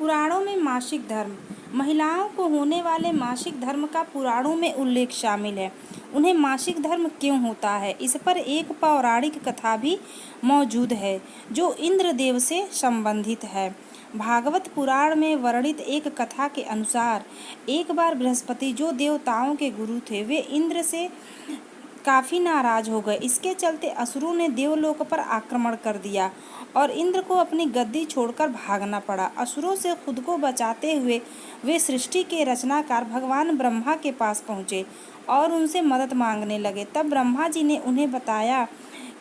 पुराणों में मासिक धर्म। महिलाओं को होने वाले मासिक धर्म का पुराणों में उल्लेख शामिल है। उन्हें मासिक धर्म क्यों होता है, इस पर एक पौराणिक कथा भी मौजूद है जो इंद्रदेव से संबंधित है। भागवत पुराण में वर्णित एक कथा के अनुसार एक बार बृहस्पति, जो देवताओं के गुरु थे, वे इंद्र से काफ़ी नाराज हो गए। इसके चलते असुरों ने देवलोक पर आक्रमण कर दिया और इंद्र को अपनी गद्दी छोड़कर भागना पड़ा। असुरों से खुद को बचाते हुए वे सृष्टि के रचनाकार भगवान ब्रह्मा के पास पहुँचे और उनसे मदद मांगने लगे। तब ब्रह्मा जी ने उन्हें बताया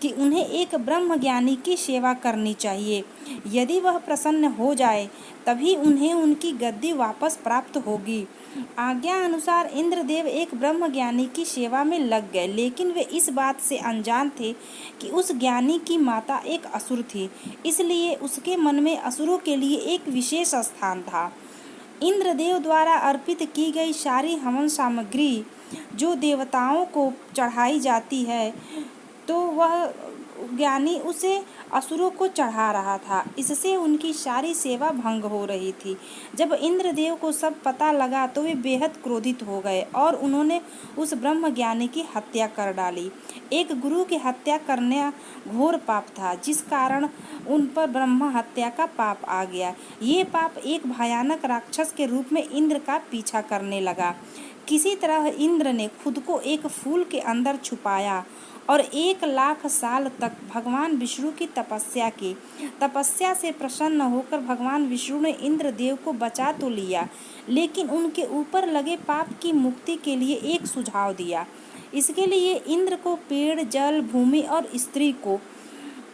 कि उन्हें एक ब्रह्मज्ञानी की सेवा करनी चाहिए। यदि वह प्रसन्न हो जाए तभी उन्हें उनकी गद्दी वापस प्राप्त होगी। आज्ञा अनुसार इंद्रदेव एक ब्रह्मज्ञानी की सेवा में लग गए, लेकिन वे इस बात से अनजान थे कि उस ज्ञानी की माता एक असुर थी, इसलिए उसके मन में असुरों के लिए एक विशेष स्थान था। इंद्रदेव द्वारा अर्पित की गई सारी हवन सामग्री जो देवताओं को चढ़ाई जाती है, तो वह ज्ञानी उसे असुरों को चढ़ा रहा था। इससे उनकी सारी सेवा भंग हो रही थी। जब इंद्रदेव को सब पता लगा तो वे बेहद क्रोधित हो गए और उन्होंने उस ब्रह्मज्ञानी की हत्या कर डाली। एक गुरु की हत्या करना घोर पाप था, जिस कारण उन पर ब्रह्म हत्या का पाप आ गया। ये पाप एक भयानक राक्षस के रूप में इंद्र का पीछा करने लगा। किसी तरह इंद्र ने खुद को एक फूल के अंदर छुपाया और 1,00,000 साल तक भगवान विष्णु की तपस्या की। तपस्या से प्रसन्न होकर भगवान विष्णु ने इंद्रदेव को बचा तो लिया, लेकिन उनके ऊपर लगे पाप की मुक्ति के लिए एक सुझाव दिया। इसके लिए इंद्र को पेड़, जल, भूमि और स्त्री को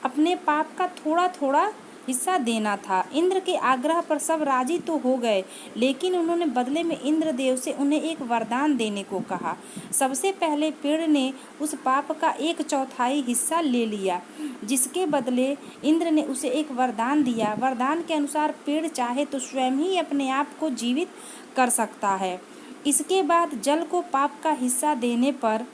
अपने पाप का थोड़ा थोड़ा हिस्सा देना था। इंद्र के आग्रह पर सब राजी तो हो गए, लेकिन उन्होंने बदले में इंद्रदेव से उन्हें एक वरदान देने को कहा। सबसे पहले पेड़ ने उस पाप का 1/4 हिस्सा ले लिया, जिसके बदले इंद्र ने उसे एक वरदान दिया। वरदान के अनुसार पेड़ चाहे तो स्वयं ही अपने आप को जीवित कर सकता है। इसके बाद जल को पाप का हिस्सा देने पर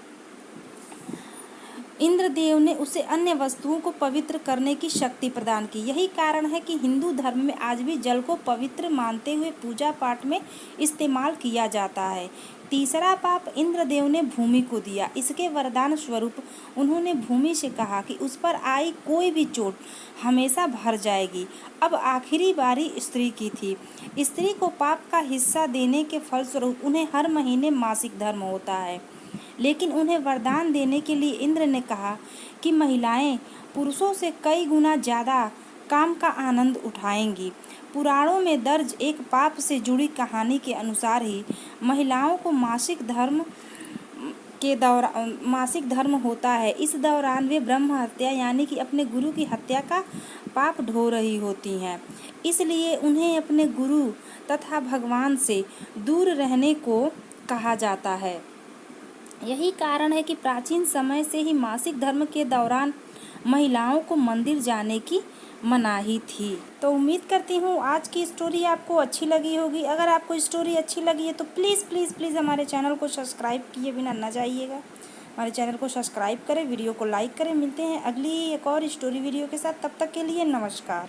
इंद्रदेव ने उसे अन्य वस्तुओं को पवित्र करने की शक्ति प्रदान की। यही कारण है कि हिंदू धर्म में आज भी जल को पवित्र मानते हुए पूजा पाठ में इस्तेमाल किया जाता है। तीसरा पाप इंद्रदेव ने भूमि को दिया। इसके वरदान स्वरूप उन्होंने भूमि से कहा कि उस पर आई कोई भी चोट हमेशा भर जाएगी। अब आखिरी बारी स्त्री की थी। स्त्री को पाप का हिस्सा देने के फलस्वरूप उन्हें हर महीने मासिक धर्म होता है, लेकिन उन्हें वरदान देने के लिए इंद्र ने कहा कि महिलाएं पुरुषों से कई गुना ज़्यादा काम का आनंद उठाएंगी। पुराणों में दर्ज एक पाप से जुड़ी कहानी के अनुसार ही महिलाओं को मासिक धर्म होता है। इस दौरान वे ब्रह्म हत्या यानी कि अपने गुरु की हत्या का पाप ढो रही होती हैं। इसलिए उन्हें अपने गुरु तथा भगवान से दूर रहने को कहा जाता है। यही कारण है कि प्राचीन समय से ही मासिक धर्म के दौरान महिलाओं को मंदिर जाने की मनाही थी। तो उम्मीद करती हूँ आज की स्टोरी आपको अच्छी लगी होगी। अगर आपको स्टोरी अच्छी लगी है तो प्लीज़ प्लीज़ प्लीज़ हमारे चैनल को सब्सक्राइब किए बिना न जाइएगा। हमारे चैनल को सब्सक्राइब करें, वीडियो को लाइक करें। मिलते हैं अगली एक और स्टोरी वीडियो के साथ। तब तक के लिए नमस्कार।